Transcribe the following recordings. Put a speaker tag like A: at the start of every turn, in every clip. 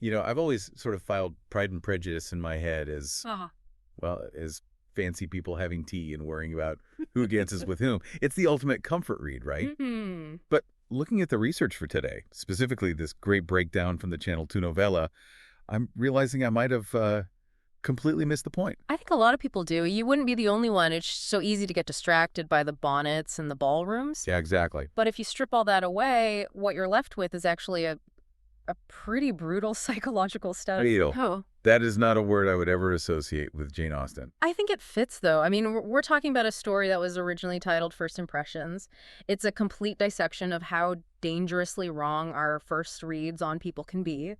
A: I've always sort of filed Pride and Prejudice in my head as,
B: Uh-huh.
A: well, as fancy people having tea and worrying about who dances with whom. It's the ultimate comfort read, right?
B: Hmm.
A: But looking at the research for today, specifically this great breakdown from the Channel 2 novella, I'm realizing I might have completely missed the point.
B: I think a lot of people do. You wouldn't be the only one. It's so easy to get distracted by the bonnets and the ballrooms.
A: Yeah, exactly.
B: But if you strip all that away, what you're left with is actually a pretty brutal psychological study.
A: Ideal.
B: Oh.
A: That is not a word I would ever associate with Jane Austen.
B: I think it fits, though. I mean, we're talking about a story that was originally titled First Impressions. It's a complete dissection of how dangerously wrong our first reads on people can be.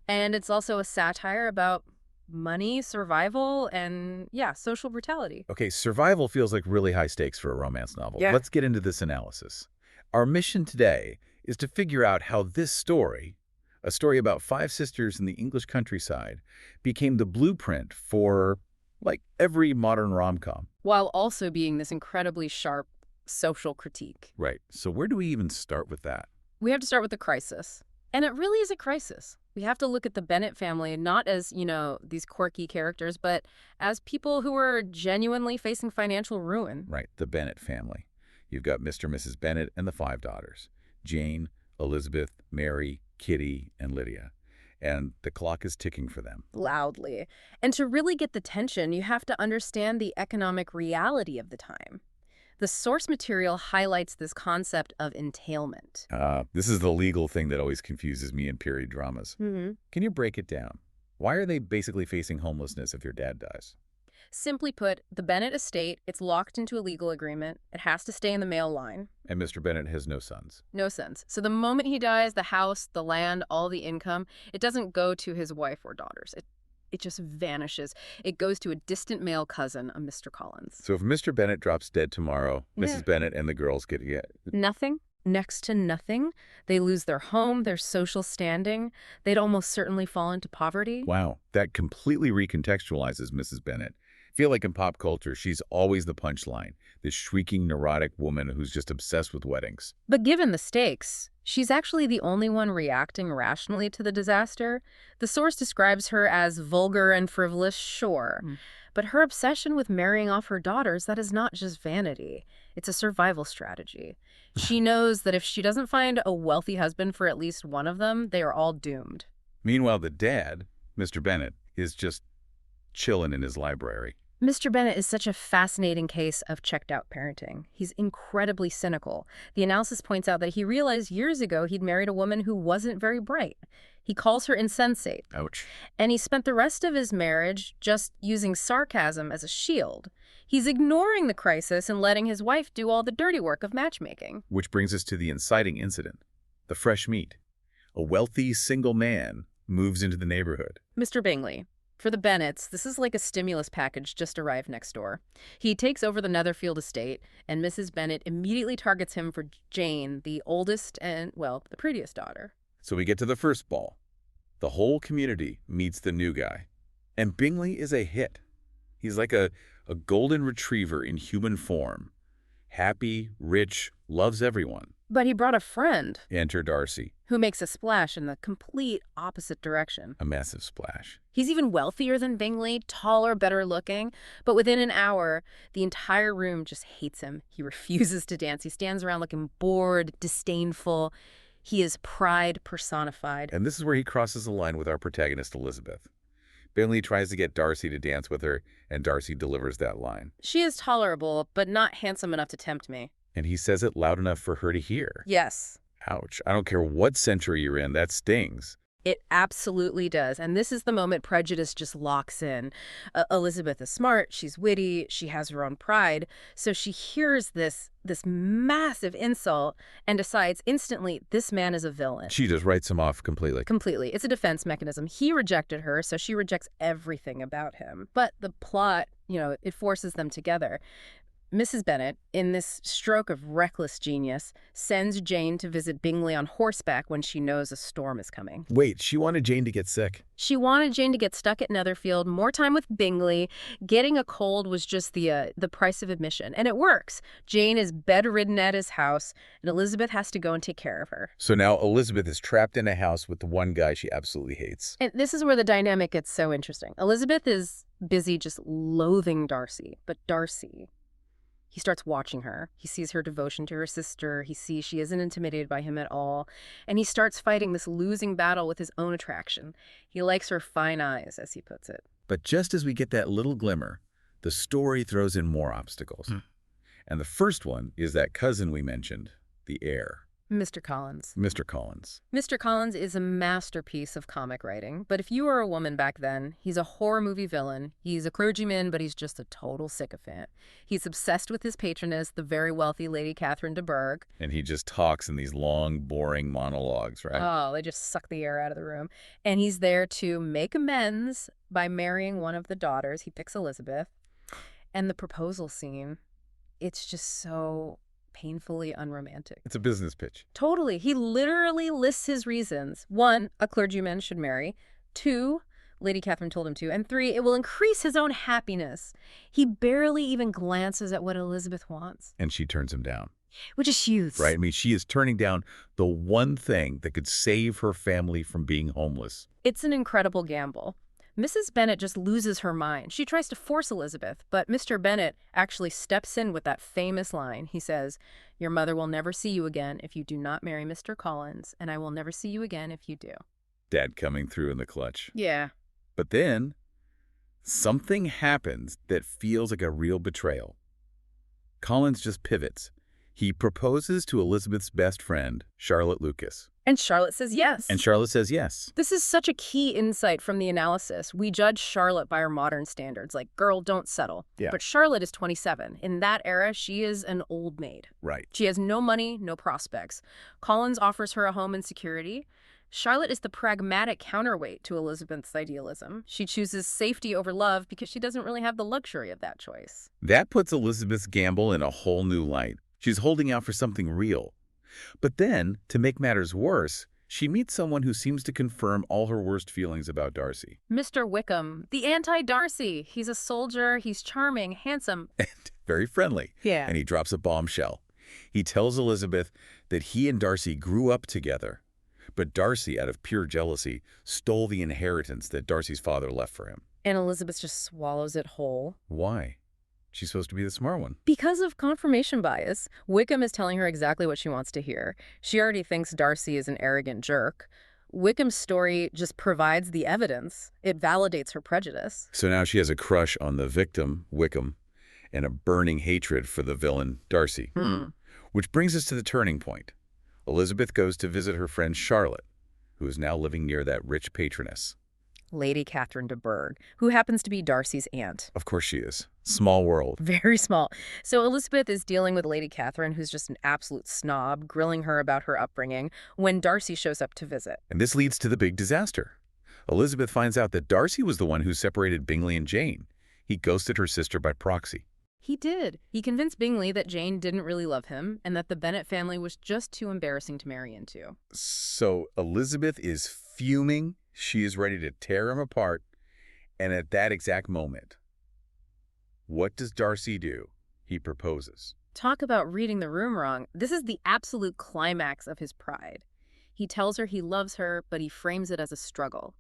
B: And it's also a satire about money, survival, and, yeah, social brutality.
A: Okay, survival feels like really high stakes for a romance novel.
B: Yeah.
A: Let's get into this analysis. Our mission today is to figure out how this story, a story about 5 sisters in the English countryside, became the blueprint for, like, every modern rom-com.
B: While also being this incredibly sharp social critique.
A: Right. So where do we even start with that?
B: We have to start with the crisis. And it really is a crisis. We have to look at the Bennet family not as, these quirky characters, but as people who are genuinely facing financial ruin.
A: Right, the Bennet family. You've got Mr. and Mrs. Bennet and the 5 daughters, Jane, Elizabeth, Mary, Kitty, and Lydia. And the clock is ticking for them.
B: Loudly. And to really get the tension, you have to understand the economic reality of the time. The source material highlights this concept of entailment.
A: This is the legal thing that always confuses me in period dramas.
B: Mm-hmm.
A: Can you break it down? Why are they basically facing homelessness if your dad dies?
B: Simply put, the Bennet estate, it's locked into a legal agreement. It has to stay in the male line.
A: And Mr. Bennet has no sons.
B: No sense. So the moment he dies, the house, the land, all the income, it doesn't go to his wife or daughters. It just vanishes. It goes to a distant male cousin, a Mr. Collins.
A: So if Mr. Bennet drops dead tomorrow,
B: Yeah.
A: Mrs. Bennet and the girls get
B: Nothing. Next to nothing. They lose their home, their social standing. They'd almost certainly fall into poverty.
A: Wow, that completely recontextualizes Mrs. Bennet. I feel like in pop culture, she's always the punchline, this shrieking, neurotic woman who's just obsessed with weddings.
B: But given the stakes, she's actually the only one reacting rationally to the disaster. The source describes her as vulgar and frivolous, sure. But her obsession with marrying off her daughters, that is not just vanity. It's a survival strategy. She knows that if she doesn't find a wealthy husband for at least one of them, they are all doomed.
A: Meanwhile, the dad, Mr. Bennet, is just chilling in his library.
B: Mr. Bennet is such a fascinating case of checked-out parenting. He's incredibly cynical. The analysis points out that he realized years ago he'd married a woman who wasn't very bright. He calls her insensate.
A: Ouch.
B: And he spent the rest of his marriage just using sarcasm as a shield. He's ignoring the crisis and letting his wife do all the dirty work of matchmaking.
A: Which brings us to the inciting incident, the fresh meat. A wealthy single man moves into the neighborhood.
B: Mr. Bingley. For the Bennets, this is like a stimulus package just arrived next door. He takes over the Netherfield estate, and Mrs. Bennet immediately targets him for Jane, the oldest and, well, the prettiest daughter.
A: So we get to the first ball. The whole community meets the new guy. And Bingley is a hit. He's like a golden retriever in human form. Happy, rich, loves everyone.
B: But he brought a friend.
A: Enter Darcy.
B: Who makes a splash in the complete opposite direction.
A: A massive splash.
B: He's even wealthier than Bingley, taller, better looking. But within an hour, the entire room just hates him. He refuses to dance. He stands around looking bored, disdainful. He is pride personified.
A: And this is where he crosses the line with our protagonist, Elizabeth. Bingley tries to get Darcy to dance with her, and Darcy delivers that line.
B: She is tolerable, but not handsome enough to tempt me.
A: And he says it loud enough for her to hear.
B: Yes.
A: Ouch. I don't care what century you're in, that stings.
B: It absolutely does. And this is the moment prejudice just locks in. Elizabeth is smart, she's witty, she has her own pride. So she hears this massive insult and decides instantly this man is a villain.
A: She just writes him off completely.
B: Completely. It's a defense mechanism. He rejected her, so she rejects everything about him. But the plot, it forces them together. Mrs. Bennet, in this stroke of reckless genius, sends Jane to visit Bingley on horseback when she knows a storm is coming.
A: Wait, she wanted Jane to get sick.
B: She wanted Jane to get stuck at Netherfield, more time with Bingley. Getting a cold was just the price of admission, and it works. Jane is bedridden at his house, and Elizabeth has to go and take care of her.
A: So now Elizabeth is trapped in a house with the one guy she absolutely hates.
B: And this is where the dynamic gets so interesting. Elizabeth is busy just loathing Darcy, but Darcy... He starts watching her. He sees her devotion to her sister. He sees she isn't intimidated by him at all. And he starts fighting this losing battle with his own attraction. He likes her fine eyes, as he puts it.
A: But just as we get that little glimmer, the story throws in more obstacles. And the first one is that cousin we mentioned, the heir.
B: Mr. Collins.
A: Mr. Collins.
B: Mr. Collins is a masterpiece of comic writing, but if you were a woman back then, he's a horror movie villain. He's a clergyman, but he's just a total sycophant. He's obsessed with his patroness, the very wealthy Lady Catherine de Bourgh.
A: And he just talks in these long, boring monologues, right?
B: Oh, they just suck the air out of the room. And he's there to make amends by marrying one of the daughters. He picks Elizabeth. And the proposal scene, it's just so... painfully unromantic.
A: It's a business pitch.
B: Totally. He literally lists his reasons. 1, a clergyman should marry. 2, Lady Catherine told him to. And 3, it will increase his own happiness. He barely even glances at what Elizabeth wants.
A: And she turns him down.
B: Which is huge.
A: Right? I mean, she is turning down the one thing that could save her family from being homeless.
B: It's an incredible gamble. Mrs. Bennet just loses her mind. She tries to force Elizabeth, but Mr. Bennet actually steps in with that famous line. He says, "Your mother will never see you again if you do not marry Mr. Collins, and I will never see you again if you do."
A: Dad coming through in the clutch.
B: Yeah.
A: But then, something happens that feels like a real betrayal. Collins just pivots. He proposes to Elizabeth's best friend, Charlotte Lucas.
B: And Charlotte says yes.
A: And Charlotte says yes.
B: This is such a key insight from the analysis. We judge Charlotte by our modern standards, like, girl, don't settle.
A: Yeah.
B: But Charlotte is 27. In that era, she is an old maid.
A: Right.
B: She has no money, no prospects. Collins offers her a home and security. Charlotte is the pragmatic counterweight to Elizabeth's idealism. She chooses safety over love because she doesn't really have the luxury of that choice.
A: That puts Elizabeth's gamble in a whole new light. She's holding out for something real. But then, to make matters worse, she meets someone who seems to confirm all her worst feelings about Darcy.
B: Mr. Wickham, the anti-Darcy. He's a soldier, he's charming, handsome.
A: And very friendly.
B: Yeah.
A: And he drops a bombshell. He tells Elizabeth that he and Darcy grew up together. But Darcy, out of pure jealousy, stole the inheritance that Darcy's father left for him.
B: And Elizabeth just swallows it whole.
A: Why? She's supposed to be the smart one.
B: Because of confirmation bias. Wickham is telling her exactly what she wants to hear. She already thinks Darcy is an arrogant jerk. Wickham's story just provides the evidence. It validates her prejudice.
A: So now she has a crush on the victim, Wickham, and a burning hatred for the villain, Darcy. Which brings us to the turning point. Elizabeth goes to visit her friend Charlotte, who is now living near that rich patroness.
B: Lady Catherine de Bourgh, who happens to be Darcy's aunt.
A: Of course she is. Small world.
B: Very small. So Elizabeth is dealing with Lady Catherine, who's just an absolute snob, grilling her about her upbringing, when Darcy shows up to visit.
A: And this leads to the big disaster. Elizabeth finds out that Darcy was the one who separated Bingley and Jane. He ghosted her sister by proxy.
B: He did. He convinced Bingley that Jane didn't really love him and that the Bennet family was just too embarrassing to marry into.
A: So Elizabeth is fuming. She is ready to tear him apart. And at that exact moment, what does Darcy do? He proposes.
B: Talk about reading the room wrong. This is the absolute climax of his pride. He tells her he loves her, but he frames it as a struggle.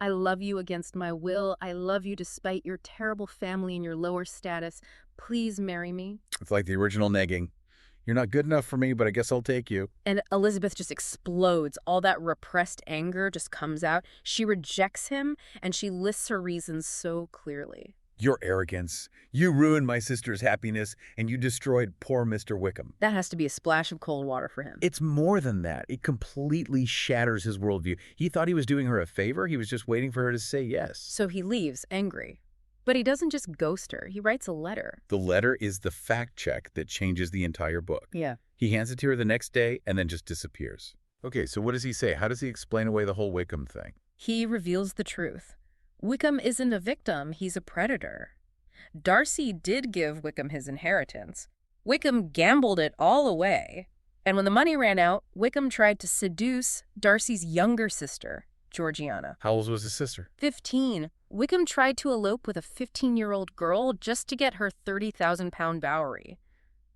B: I love you against my will. I love you despite your terrible family and your lower status. Please marry me.
A: It's like the original negging. You're not good enough for me, but I guess I'll take you.
B: And Elizabeth just explodes. All that repressed anger just comes out. She rejects him, and she lists her reasons so clearly.
A: Your arrogance. You ruined my sister's happiness, and you destroyed poor Mr. Wickham.
B: That has to be a splash of cold water for him.
A: It's more than that. It completely shatters his worldview. He thought he was doing her a favor. He was just waiting for her to say yes.
B: So he leaves, angry. But he doesn't just ghost her. He writes a letter.
A: The letter is the fact check that changes the entire book.
B: Yeah.
A: He hands it to her the next day and then just disappears. Okay, so what does he say? How does he explain away the whole Wickham thing?
B: He reveals the truth. Wickham isn't a victim. He's a predator. Darcy did give Wickham his inheritance. Wickham gambled it all away. And when the money ran out, Wickham tried to seduce Darcy's younger sister, Georgiana.
A: How old was his sister?
B: 15. Wickham tried to elope with a 15-year-old girl just to get her 30,000-pound dowry.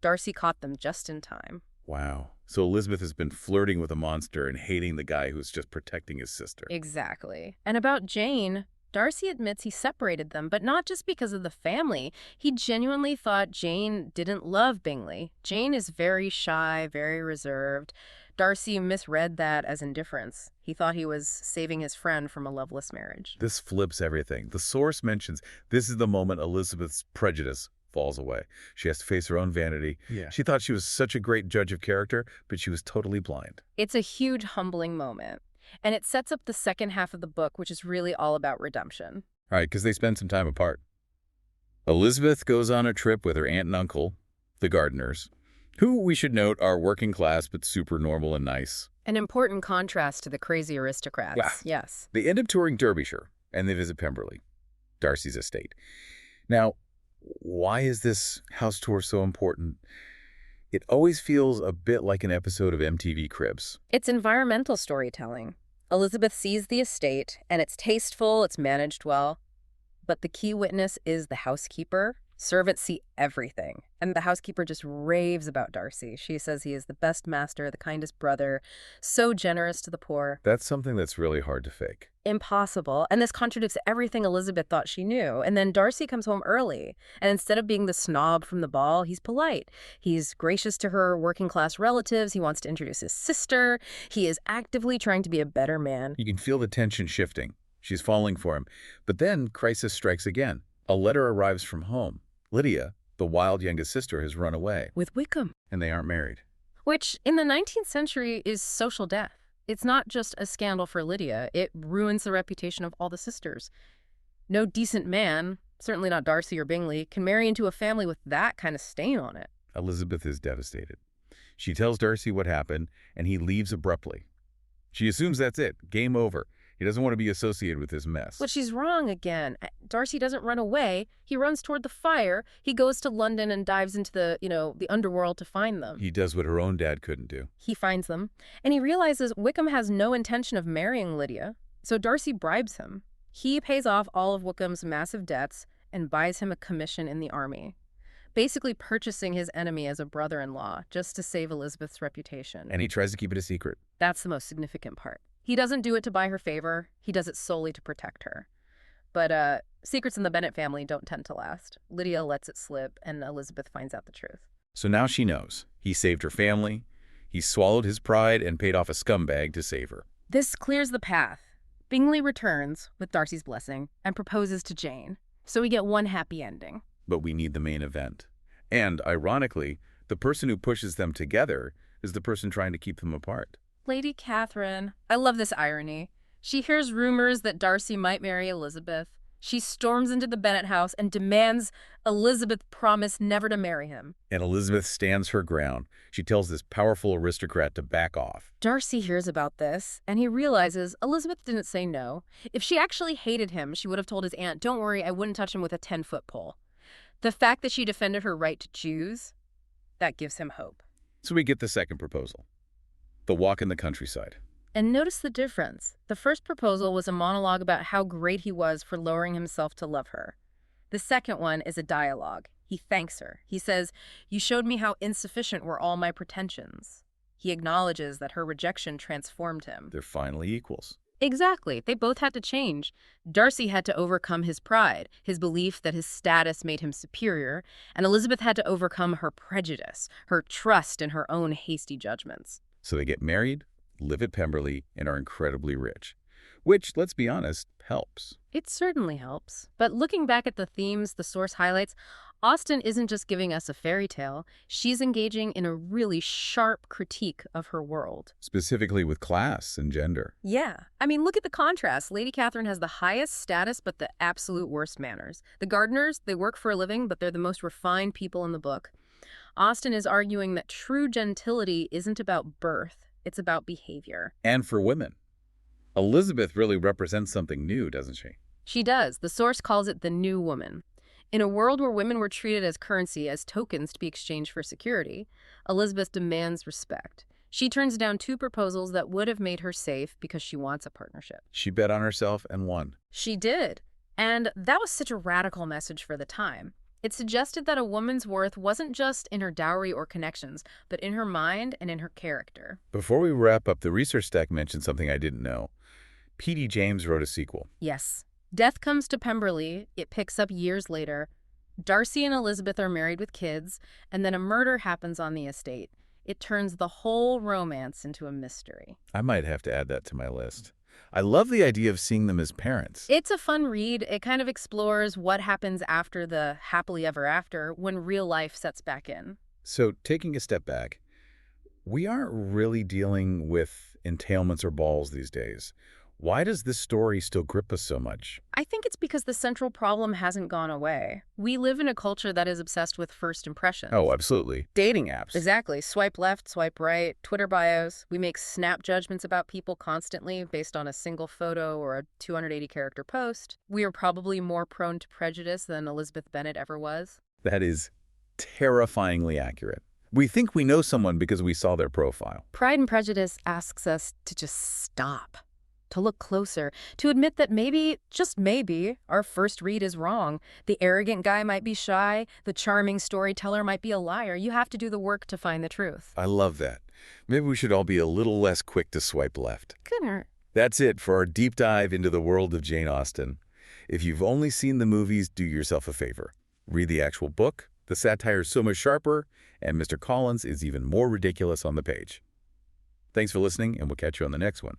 B: Darcy caught them just in time.
A: Wow. So Elizabeth has been flirting with a monster and hating the guy who's just protecting his sister.
B: Exactly. And about Jane, Darcy admits he separated them, but not just because of the family. He genuinely thought Jane didn't love Bingley. Jane is very shy, very reserved. Darcy misread that as indifference. He thought he was saving his friend from a loveless marriage.
A: This flips everything. The source mentions this is the moment Elizabeth's prejudice falls away. She has to face her own vanity. Yeah. She thought she was such a great judge of character, but she was totally blind.
B: It's a huge humbling moment. And it sets up the second half of the book, which is really all about redemption.
A: Right, because they spend some time apart. Elizabeth goes on a trip with her aunt and uncle, the Gardiners, who, we should note, are working class but super normal and nice.
B: An important contrast to the crazy aristocrats.
A: Yeah.
B: Yes.
A: They end up touring Derbyshire, and they visit Pemberley, Darcy's estate. Now, why is this house tour so important? It always feels a bit like an episode of MTV Cribs.
B: It's environmental storytelling. Elizabeth sees the estate, and it's tasteful, it's managed well. But the key witness is the housekeeper. Servants see everything, and the housekeeper just raves about Darcy. She says he is the best master, the kindest brother, so generous to the poor.
A: That's something that's really hard to fake.
B: Impossible. And this contradicts everything Elizabeth thought she knew. And then Darcy comes home early, and instead of being the snob from the ball, he's polite. He's gracious to her working-class relatives. He wants to introduce his sister. He is actively trying to be a better man.
A: You can feel the tension shifting. She's falling for him. But then crisis strikes again. A letter arrives from home. Lydia, the wild youngest sister, has run away.
B: With Wickham.
A: And they aren't married.
B: Which, in the 19th century, is social death. It's not just a scandal for Lydia. It ruins the reputation of all the sisters. No decent man, certainly not Darcy or Bingley, can marry into a family with that kind of stain on it.
A: Elizabeth is devastated. She tells Darcy what happened, and he leaves abruptly. She assumes that's it. Game over. He doesn't want to be associated with this mess.
B: But she's wrong again. Darcy doesn't run away. He runs toward the fire. He goes to London and dives into the underworld to find them.
A: He does what her own dad couldn't do.
B: He finds them, and he realizes Wickham has no intention of marrying Lydia, so Darcy bribes him. He pays off all of Wickham's massive debts and buys him a commission in the army, basically purchasing his enemy as a brother-in-law just to save Elizabeth's reputation.
A: And he tries to keep it a secret.
B: That's the most significant part. He doesn't do it to buy her favor. He does it solely to protect her. But secrets in the Bennet family don't tend to last. Lydia lets it slip, and Elizabeth finds out the truth.
A: So now she knows. He saved her family. He swallowed his pride and paid off a scumbag to save her.
B: This clears the path. Bingley returns, with Darcy's blessing, and proposes to Jane. So we get one happy ending.
A: But we need the main event. And, ironically, the person who pushes them together is the person trying to keep them apart.
B: Lady Catherine. I love this irony. She hears rumors that Darcy might marry Elizabeth. She storms into the Bennet house and demands Elizabeth promise never to marry him.
A: And Elizabeth stands her ground. She tells this powerful aristocrat to back off.
B: Darcy hears about this, and he realizes Elizabeth didn't say no. If she actually hated him, she would have told his aunt, "Don't worry, I wouldn't touch him with a 10-foot pole." The fact that she defended her right to choose, that gives him hope.
A: So we get the second proposal. The walk in the countryside.
B: And notice the difference. The first proposal was a monologue about how great he was for lowering himself to love her. The second one is a dialogue. He thanks her. He says, "You showed me how insufficient were all my pretensions." He acknowledges that her rejection transformed him.
A: They're finally equals.
B: Exactly. They both had to change. Darcy had to overcome his pride, his belief that his status made him superior, and Elizabeth had to overcome her prejudice, her trust in her own hasty judgments.
A: So they get married, live at Pemberley, and are incredibly rich. Which, let's be honest, helps.
B: It certainly helps. But looking back at the themes the source highlights, Austen isn't just giving us a fairy tale. She's engaging in a really sharp critique of her world.
A: Specifically with class and gender.
B: Yeah. I mean, look at the contrast. Lady Catherine has the highest status, but the absolute worst manners. The Gardiners, they work for a living, but they're the most refined people in the book. Austen is arguing that true gentility isn't about birth, it's about behavior.
A: And for women. Elizabeth really represents something new, doesn't she?
B: She does. The source calls it the new woman. In a world where women were treated as currency, as tokens to be exchanged for security, Elizabeth demands respect. She turns down 2 proposals that would have made her safe because she wants a partnership.
A: She bet on herself and won.
B: She did. And that was such a radical message for the time. It suggested that a woman's worth wasn't just in her dowry or connections, but in her mind and in her character.
A: Before we wrap up, the research stack mentioned something I didn't know. P.D. James wrote a sequel.
B: Yes. Death Comes to Pemberley. It picks up years later. Darcy and Elizabeth are married with kids, and then a murder happens on the estate. It turns the whole romance into a mystery.
A: I might have to add that to my list. I love the idea of seeing them as parents.
B: It's a fun read. It kind of explores what happens after the happily ever after when real life sets back in.
A: So, taking a step back, we aren't really dealing with entailments or balls these days. Why does this story still grip us so much?
B: I think it's because the central problem hasn't gone away. We live in a culture that is obsessed with first impressions.
A: Oh, absolutely. Dating apps.
B: Exactly. Swipe left, swipe right, Twitter bios. We make snap judgments about people constantly based on a single photo or a 280-character post. We are probably more prone to prejudice than Elizabeth Bennet ever was.
A: That is terrifyingly accurate. We think we know someone because we saw their profile.
B: Pride and Prejudice asks us to just stop, to look closer, to admit that maybe, just maybe, our first read is wrong. The arrogant guy might be shy, the charming storyteller might be a liar. You have to do the work to find the truth.
A: I love that. Maybe we should all be a little less quick to swipe left.
B: Couldn't hurt.
A: That's it for our deep dive into the world of Jane Austen. If you've only seen the movies, do yourself a favor. Read the actual book. The satire is so much sharper, and Mr. Collins is even more ridiculous on the page. Thanks for listening, and we'll catch you on the next one.